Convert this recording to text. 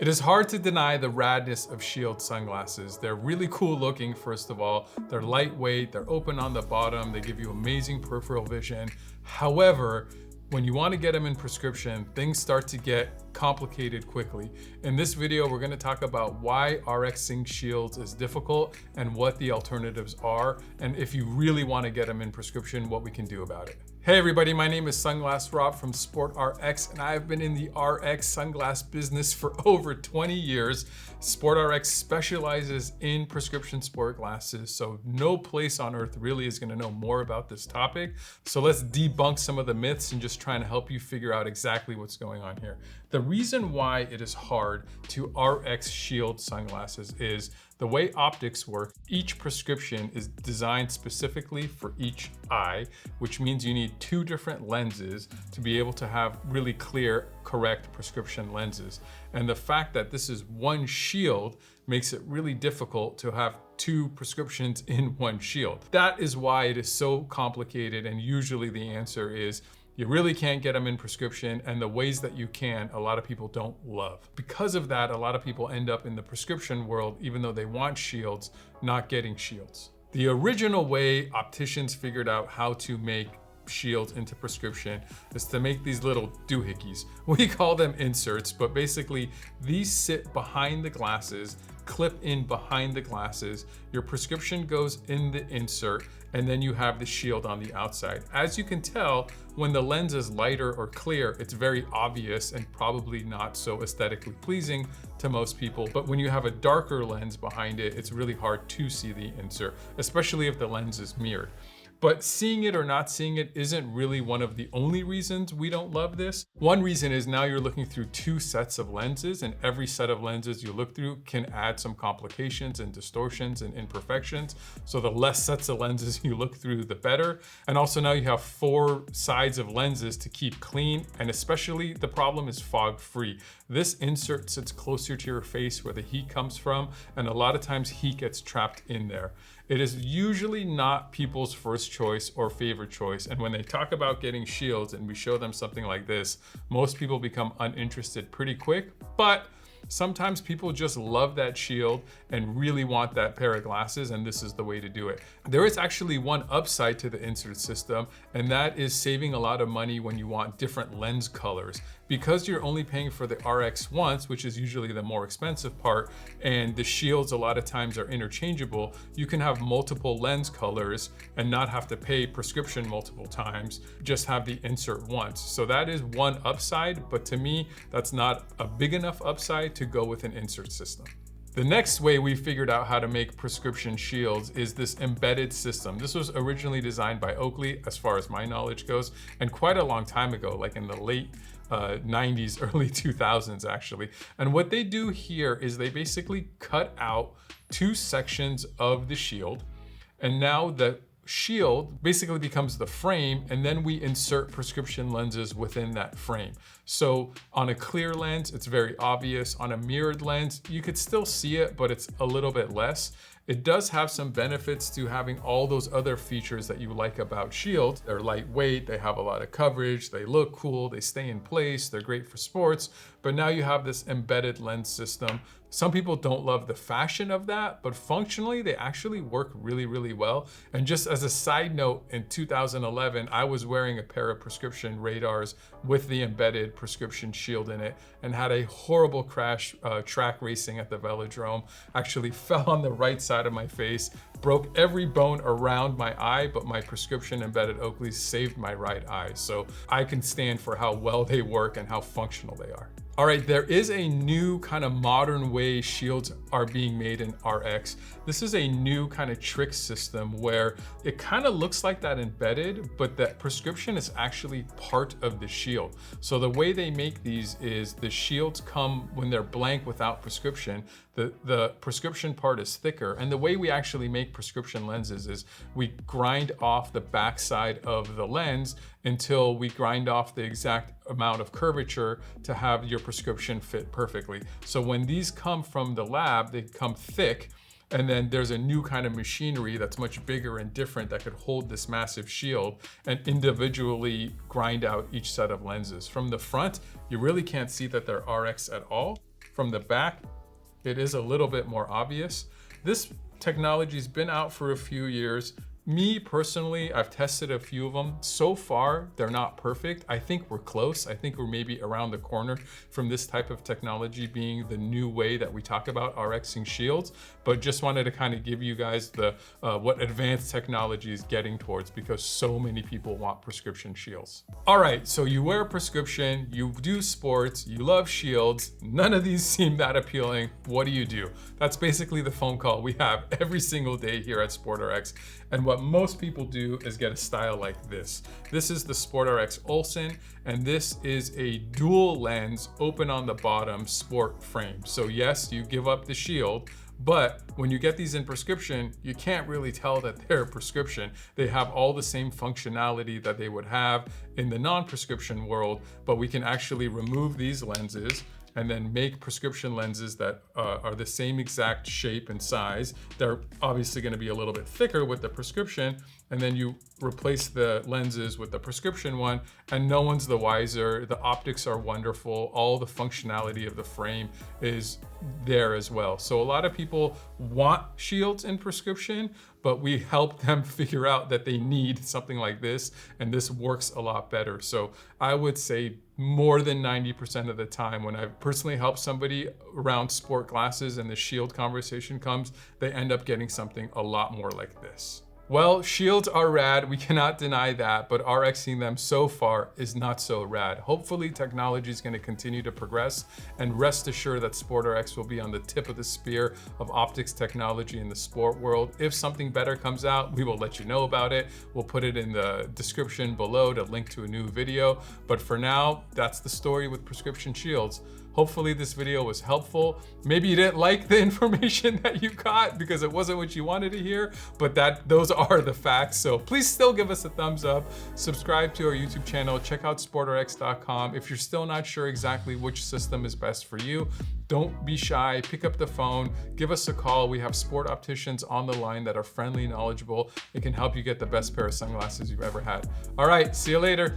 It is hard to deny the radness of Shield sunglasses. They're really cool looking, first of all. They're lightweight, they're open on the bottom, they give you amazing peripheral vision. However, when you want to get them in prescription, things start to get complicated quickly. In this video, we're going to talk about why RXing Shields is difficult and what the alternatives are, and if you really want to get them in prescription, what we can do about it. Hey everybody, my name is Sunglass Rob from SportRx, and I've been in the RX sunglass business for over 20 years. SportRx specializes in prescription sport glasses, so no place on earth really is gonna know more about this topic. So let's debunk some of the myths and just try and help you figure out exactly what's going on here. The reason why it is hard to RX Shield sunglasses is the way optics work. Each prescription is designed specifically for each eye, which means you need two different lenses to be able to have really clear, correct prescription lenses. And the fact that this is one shield makes it really difficult to have two prescriptions in one shield. That is why it is so complicated, and usually the answer is you really can't get them in prescription, and the ways that you can, a lot of people don't love. Because of that, a lot of people end up in the prescription world, even though they want shields, not getting shields. The original way opticians figured out how to make shields into prescription is to make these little doohickeys. We call them inserts, but basically these sit behind the glasses, clip in behind the glasses. Your prescription goes in the insert, and then you have the shield on the outside. As you can tell, when the lens is lighter or clear, it's very obvious and probably not so aesthetically pleasing to most people. But when you have a darker lens behind it, it's really hard to see the insert, especially if the lens is mirrored. But seeing it or not seeing it isn't really one of the only reasons we don't love this. One reason is now you're looking through two sets of lenses, and every set of lenses you look through can add some complications and distortions and imperfections. So the less sets of lenses you look through, the better. And also now you have four sides of lenses to keep clean, and especially the problem is fog free. This insert sits closer to your face where the heat comes from, and a lot of times heat gets trapped in there. It is usually not people's first choice or favorite choice. And when they talk about getting shields and we show them something like this, most people become uninterested pretty quick. But sometimes people just love that shield and really want that pair of glasses, and this is the way to do it. There is actually one upside to the insert system, and that is saving a lot of money when you want different lens colors. Because you're only paying for the RX once, which is usually the more expensive part, and the shields a lot of times are interchangeable, you can have multiple lens colors and not have to pay prescription multiple times, just have the insert once. So that is one upside, but to me, that's not a big enough upside to go with an insert system. The next way we figured out how to make prescription shields is this embedded system. This was originally designed by Oakley, as far as my knowledge goes, and quite a long time ago, like in the late 90s, early 2000s actually. And what they do here is they basically cut out two sections of the shield, and now the shield basically becomes the frame, and then we insert prescription lenses within that frame. So on a clear lens, it's very obvious. On a mirrored lens, you could still see it, but it's a little bit less. It does have some benefits to having all those other features that you like about shields. They're lightweight, they have a lot of coverage, they look cool, they stay in place, they're great for sports, but now you have this embedded lens system. Some people don't love the fashion of that, but functionally they actually work really, really well. And just as a side note, in 2011, I was wearing a pair of prescription radars with the embedded prescription shield in it and had a horrible crash track racing at the velodrome. Actually fell on the right side of my face, broke every bone around my eye, but my prescription embedded Oakleys saved my right eye. So I can stand for how well they work and how functional they are. All right, there is a new kind of modern way shields are being made in RX. This is a new kind of trick system where it kind of looks like that embedded, but that prescription is actually part of the shield. So the way they make these is the shields come when they're blank without prescription. The prescription part is thicker, and the way we actually make prescription lenses is we grind off the backside of the lens until we grind off the exact amount of curvature to have your prescription fit perfectly. So when these come from the lab, they come thick, and then there's a new kind of machinery that's much bigger and different that could hold this massive shield and individually grind out each set of lenses. From the front, you really can't see that they're RX at all. from the back, it is a little bit more obvious. This technology's been out for a few years. Me personally, I've tested a few of them. So far, they're not perfect. I think we're close. I think we're maybe around the corner from this type of technology being the new way that we talk about RXing shields, but just wanted to kind of give you guys the what advanced technology is getting towards, because so many people want prescription shields. All right, so you wear a prescription, you do sports, you love shields, none of these seem that appealing. What do? That's basically the phone call we have every single day here at SportRx. And what most people do is get a style like this. This is the SportRx Olsen, and this is a dual lens, open on the bottom sport frame. So yes, you give up the shield, but when you get these in prescription, you can't really tell that they're a prescription. They have all the same functionality that they would have in the non-prescription world, but we can actually remove these lenses and then make prescription lenses that are the same exact shape and size. They're obviously gonna be a little bit thicker with the prescription, and then you replace the lenses with the prescription one, and no one's the wiser. The optics are wonderful. All the functionality of the frame is there as well. So a lot of people want shields in prescription, but we help them figure out that they need something like this, and this works a lot better. So I would say more than 90% of the time when I've personally helped somebody around sport glasses and the shield conversation comes, they end up getting something a lot more like this. Well, shields are rad, we cannot deny that, but RXing them so far is not so rad. Hopefully technology is going to continue to progress, and rest assured that SportRx will be on the tip of the spear of optics technology in the sport world. If something better comes out, we will let you know about it. We'll put it in the description below to link to a new video. But for now, that's the story with prescription shields. Hopefully this video was helpful. Maybe you didn't like the information that you got because it wasn't what you wanted to hear, but those are the facts. So please still give us a thumbs up, subscribe to our YouTube channel, check out sportrx.com. If you're still not sure exactly which system is best for you, don't be shy, pick up the phone, give us a call. We have sport opticians on the line that are friendly, knowledgeable. It can help you get the best pair of sunglasses you've ever had. All right, see you later.